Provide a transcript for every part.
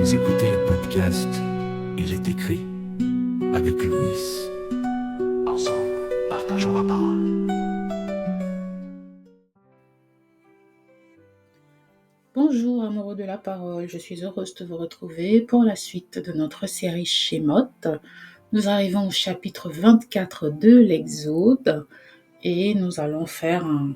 Vous écoutez le podcast Il est écrit avec Louis. Ensemble, partageons la parole. Bonjour amoureux de la parole, je suis heureuse de vous retrouver pour la suite de notre série Shemot. Nous arrivons au chapitre 24 de l'Exode et nous allons faire un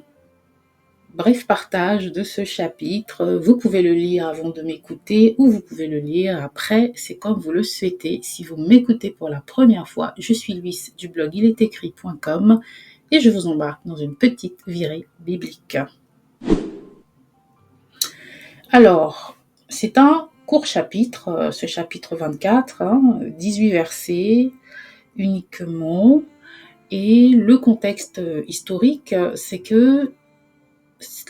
bref partage de ce chapitre. Vous pouvez le lire avant de m'écouter ou vous pouvez le lire après, c'est comme vous le souhaitez. Si vous m'écoutez pour la première fois, je suis Louis du blog ilestécrit.com et je vous embarque dans une petite virée biblique. Alors, c'est un court chapitre, ce chapitre 24, 18 versets uniquement. Et le contexte historique, c'est que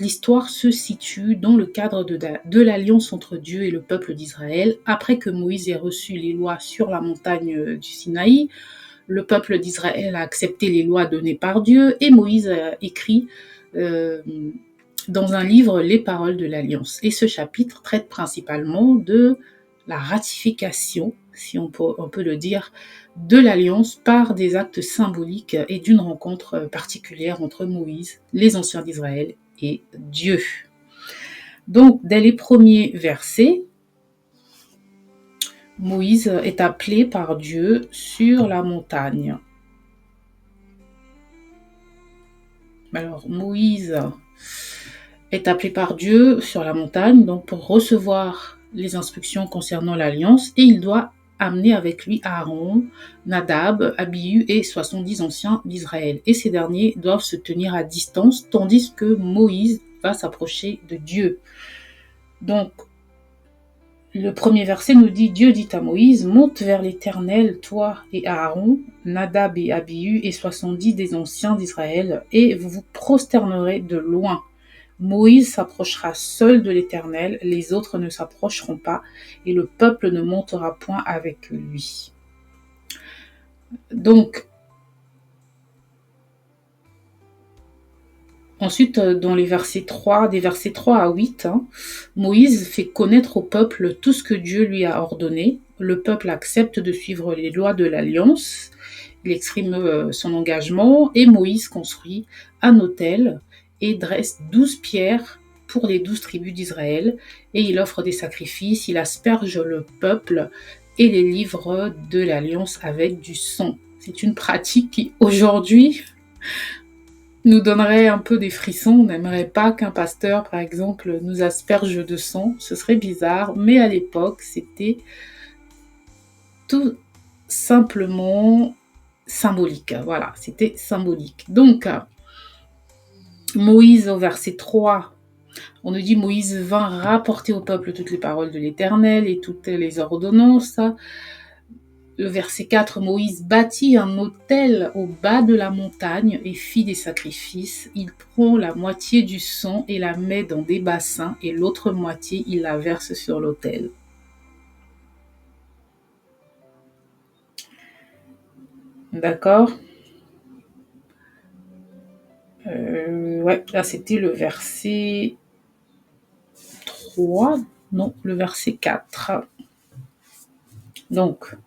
l'histoire se situe dans le cadre de l'alliance entre Dieu et le peuple d'Israël. Après que Moïse ait reçu les lois sur la montagne du Sinaï, le peuple d'Israël a accepté les lois données par Dieu et Moïse a écrit dans un livre les paroles de l'Alliance. Et ce chapitre traite principalement de la ratification, si on peut le dire, de l'Alliance par des actes symboliques et d'une rencontre particulière entre Moïse, les anciens d'Israël et Dieu. Donc, dès les premiers versets, Moïse est appelé par Dieu sur la montagne. Alors, Moïse est appelé par Dieu sur la montagne donc pour recevoir les instructions concernant l'alliance et il doit amener avec lui Aaron, Nadab, Abihu et 70 anciens d'Israël. Et ces derniers doivent se tenir à distance tandis que Moïse va s'approcher de Dieu. Donc, le premier verset nous dit, Dieu dit à Moïse, monte vers l'Éternel, toi et Aaron, Nadab et Abihu et 70 des anciens d'Israël, et vous vous prosternerez de loin. Moïse s'approchera seul de l'Éternel, les autres ne s'approcheront pas, et le peuple ne montera point avec lui. Donc, ensuite, dans les versets 3, des versets 3 à 8, Moïse fait connaître au peuple tout ce que Dieu lui a ordonné. Le peuple accepte de suivre les lois de l'Alliance. Il exprime son engagement et Moïse construit un autel et dresse 12 pierres pour les 12 tribus d'Israël. Et il offre des sacrifices, il asperge le peuple et les livres de l'Alliance avec du sang. C'est une pratique qui, aujourd'hui, nous donnerait un peu des frissons. On n'aimerait pas qu'un pasteur, par exemple, nous asperge de sang. Ce serait bizarre, mais à l'époque, c'était tout simplement symbolique. Voilà, c'était symbolique. Donc, Moïse, au verset 3, on nous dit Moïse vint rapporter au peuple toutes les paroles de l'Éternel et toutes les ordonnances. Le verset 4, Moïse bâtit un autel au bas de la montagne et fit des sacrifices. Il prend la moitié du sang et la met dans des bassins et l'autre moitié, il la verse sur l'autel. D'accord ? Là c'était le verset 3, non, le verset 4. Donc,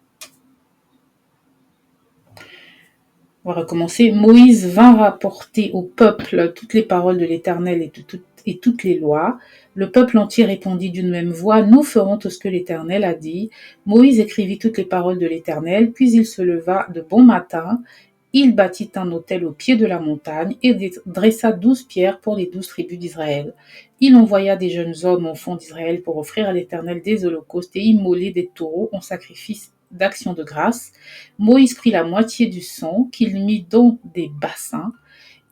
on va recommencer. Moïse vint rapporter au peuple toutes les paroles de l'Éternel et toutes les lois. Le peuple entier répondit d'une même voix, nous ferons tout ce que l'Éternel a dit. Moïse écrivit toutes les paroles de l'Éternel, puis il se leva de bon matin. Il bâtit un autel au pied de la montagne et dressa 12 pierres pour les 12 tribus d'Israël. Il envoya des jeunes hommes enfants d'Israël pour offrir à l'Éternel des holocaustes et immoler des taureaux en sacrifice d'action de grâce. Moïse prit la moitié du sang qu'il mit dans des bassins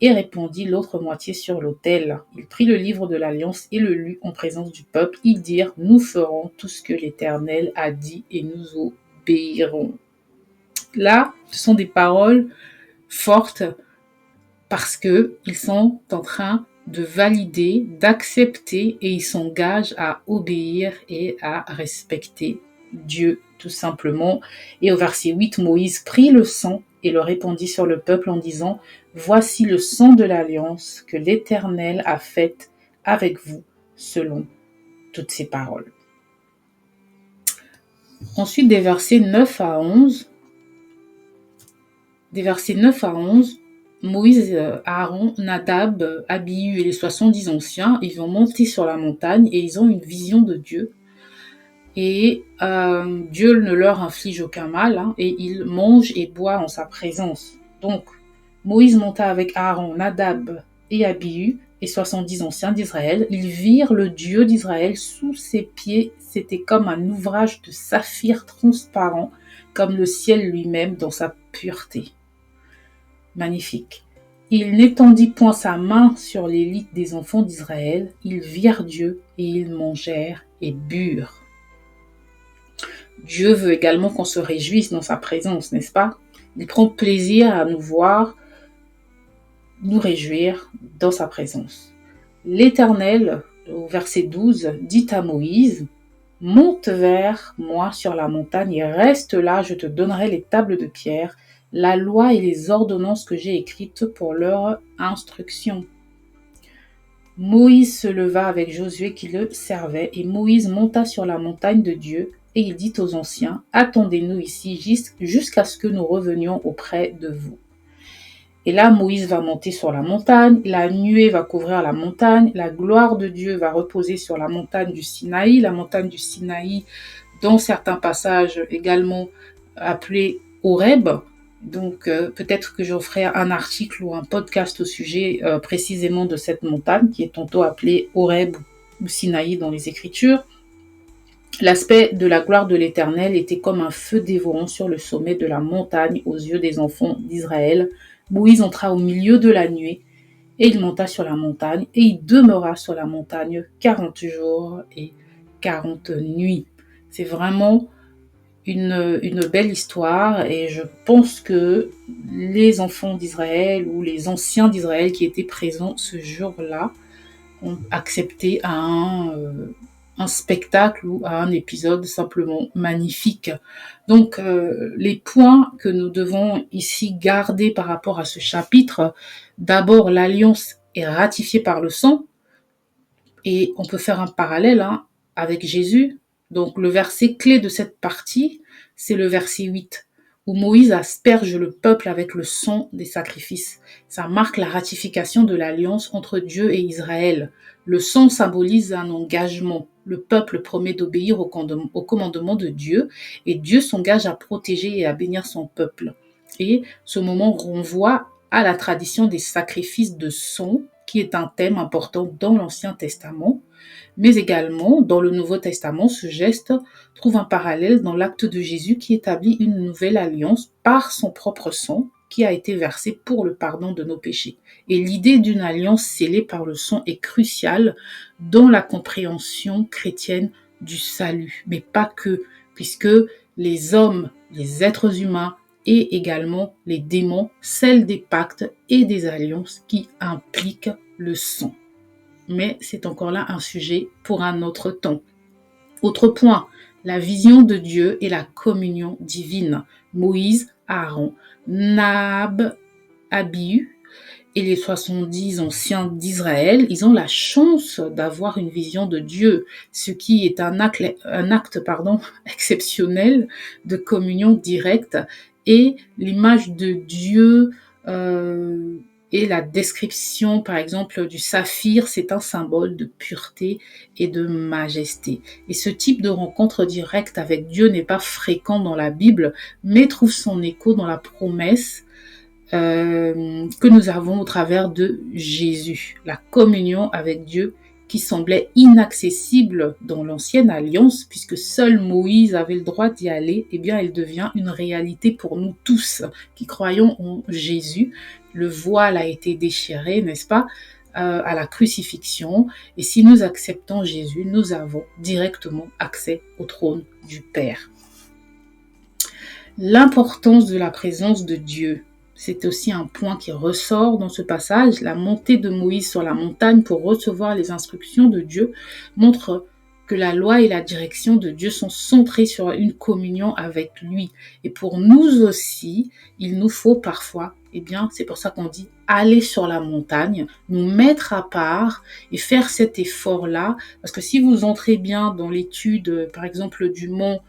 et répandit l'autre moitié sur l'autel. Il prit le livre de l'Alliance et le lut en présence du peuple. Ils dirent, nous ferons tout ce que l'Éternel a dit et nous obéirons. Là, ce sont des paroles fortes parce que ils sont en train de valider, d'accepter et ils s'engagent à obéir et à respecter Dieu tout simplement. Et au verset 8, Moïse prit le sang et le répandit sur le peuple en disant « Voici le sang de l'alliance que l'Éternel a faite avec vous selon toutes ces paroles. » Ensuite, des versets 9 à 11, Moïse, Aaron, Nadab, Abihu et les 70 anciens, ils vont monter sur la montagne et ils ont une vision de Dieu. Et Dieu ne leur inflige aucun mal, et ils mangent et boivent en sa présence. Donc, Moïse monta avec Aaron, Nadab et Abihu, et 70 anciens d'Israël. Ils virent le Dieu d'Israël sous ses pieds. C'était comme un ouvrage de saphir transparent, comme le ciel lui-même dans sa pureté. Magnifique. Il n'étendit point sa main sur l'élite des enfants d'Israël. Ils virent Dieu et ils mangèrent et burent. Dieu veut également qu'on se réjouisse dans sa présence, n'est-ce pas? Il prend plaisir à nous voir, nous réjouir dans sa présence. L'Éternel, au verset 12, dit à Moïse, « Monte vers moi sur la montagne et reste là, je te donnerai les tables de pierre, la loi et les ordonnances que j'ai écrites pour leur instruction. » Moïse se leva avec Josué qui le servait, et Moïse monta sur la montagne de Dieu, et il dit aux anciens, « Attendez-nous ici jusqu'à ce que nous revenions auprès de vous. » Et là, Moïse va monter sur la montagne, la nuée va couvrir la montagne, la gloire de Dieu va reposer sur la montagne du Sinaï. La montagne du Sinaï, dans certains passages également appelée Horeb. Donc peut-être que j'en ferai un article ou un podcast au sujet précisément de cette montagne qui est tantôt appelée Horeb ou Sinaï dans les Écritures. L'aspect de la gloire de l'Éternel était comme un feu dévorant sur le sommet de la montagne aux yeux des enfants d'Israël. Moïse entra au milieu de la nuée et il monta sur la montagne et il demeura sur la montagne 40 jours et 40 nuits. C'est vraiment une belle histoire et je pense que les enfants d'Israël ou les anciens d'Israël qui étaient présents ce jour-là ont accepté un spectacle ou à un épisode simplement magnifique. Donc les points que nous devons ici garder par rapport à ce chapitre, d'abord l'alliance est ratifiée par le sang et on peut faire un parallèle avec Jésus. Donc le verset clé de cette partie, c'est le verset 8, où Moïse asperge le peuple avec le sang des sacrifices. Ça marque la ratification de l'alliance entre Dieu et Israël. Le sang symbolise un engagement. Le peuple promet d'obéir au commandement de Dieu et Dieu s'engage à protéger et à bénir son peuple. Et ce moment renvoie à la tradition des sacrifices de sang, qui est un thème important dans l'Ancien Testament. Mais également, dans le Nouveau Testament, ce geste trouve un parallèle dans l'acte de Jésus qui établit une nouvelle alliance par son propre sang qui a été versé pour le pardon de nos péchés. Et l'idée d'une alliance scellée par le sang est cruciale dans la compréhension chrétienne du salut. Mais pas que, puisque les hommes, les êtres humains et également les démons scellent des pactes et des alliances qui impliquent le sang. Mais c'est encore là un sujet pour un autre temps. Autre point, la vision de Dieu et la communion divine. Moïse, Aaron, Nadab, Abihu et les 70 anciens d'Israël, ils ont la chance d'avoir une vision de Dieu, ce qui est un acte exceptionnel de communion directe, et l'image de Dieu et la description, par exemple, du saphir, c'est un symbole de pureté et de majesté. Et ce type de rencontre directe avec Dieu n'est pas fréquent dans la Bible, mais trouve son écho dans la promesse que nous avons au travers de Jésus. La communion avec Dieu qui semblait inaccessible dans l'ancienne alliance, puisque seul Moïse avait le droit d'y aller, eh bien, elle devient une réalité pour nous tous qui croyons en Jésus. Le voile a été déchiré, n'est-ce pas, à la crucifixion. Et si nous acceptons Jésus, nous avons directement accès au trône du Père. L'importance de la présence de Dieu, c'est aussi un point qui ressort dans ce passage. La montée de Moïse sur la montagne pour recevoir les instructions de Dieu montre que la loi et la direction de Dieu sont centrées sur une communion avec lui. Et pour nous aussi, il nous faut parfois, c'est pour ça qu'on dit aller sur la montagne, nous mettre à part et faire cet effort-là. Parce que si vous entrez bien dans l'étude, par exemple, du mont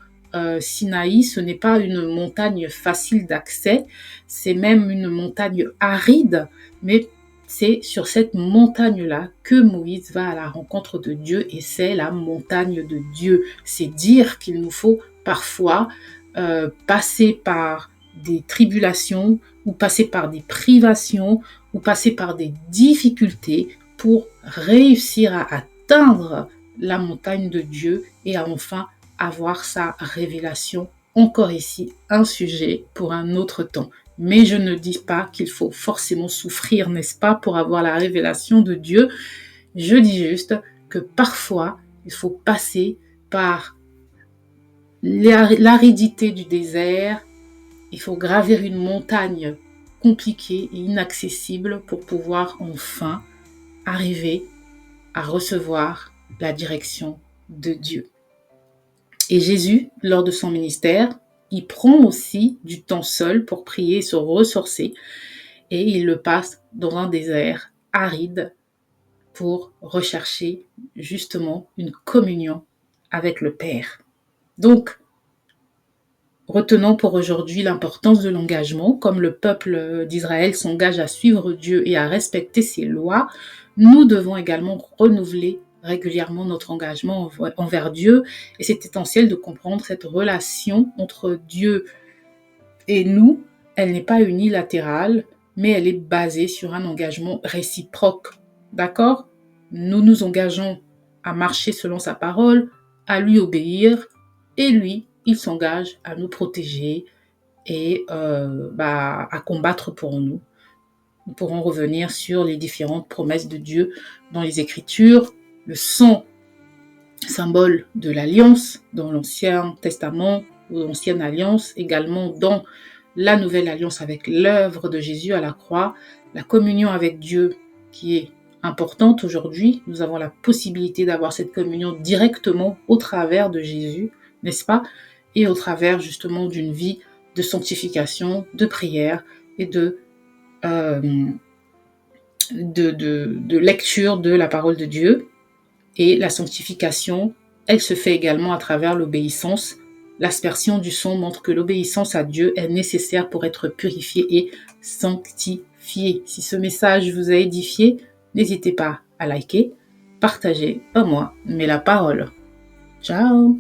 Sinaï, ce n'est pas une montagne facile d'accès, c'est même une montagne aride, mais c'est sur cette montagne-là que Moïse va à la rencontre de Dieu et c'est la montagne de Dieu. C'est dire qu'il nous faut parfois passer par des tribulations ou passer par des privations ou passer par des difficultés pour réussir à atteindre la montagne de Dieu et à enfin avoir sa révélation. Encore ici, un sujet pour un autre temps. Mais je ne dis pas qu'il faut forcément souffrir, n'est-ce pas, pour avoir la révélation de Dieu. Je dis juste que parfois, il faut passer par l'aridité du désert, il faut gravir une montagne compliquée et inaccessible pour pouvoir enfin arriver à recevoir la direction de Dieu. Et Jésus, lors de son ministère, il prend aussi du temps seul pour prier et se ressourcer, et il le passe dans un désert aride pour rechercher justement une communion avec le Père. Donc, retenons pour aujourd'hui l'importance de l'engagement. Comme le peuple d'Israël s'engage à suivre Dieu et à respecter ses lois, nous devons également renouveler régulièrement notre engagement envers Dieu. Et c'est essentiel de comprendre cette relation entre Dieu et nous. Elle n'est pas unilatérale, mais elle est basée sur un engagement réciproque. D'accord ? Nous nous engageons à marcher selon sa parole, à lui obéir, et lui, il s'engage à nous protéger et à combattre pour nous. Nous pourrons revenir sur les différentes promesses de Dieu dans les Écritures. Le sang, symbole de l'alliance dans l'Ancien Testament ou l'Ancienne Alliance, également dans la Nouvelle Alliance avec l'œuvre de Jésus à la croix, la communion avec Dieu qui est importante aujourd'hui. Nous avons la possibilité d'avoir cette communion directement au travers de Jésus, n'est-ce pas ? Et au travers justement d'une vie de sanctification, de prière et de lecture de la parole de Dieu. Et la sanctification, elle se fait également à travers l'obéissance. L'aspersion du sang montre que l'obéissance à Dieu est nécessaire pour être purifié et sanctifié. Si ce message vous a édifié, n'hésitez pas à liker, partager, pas moi, mais la parole. Ciao!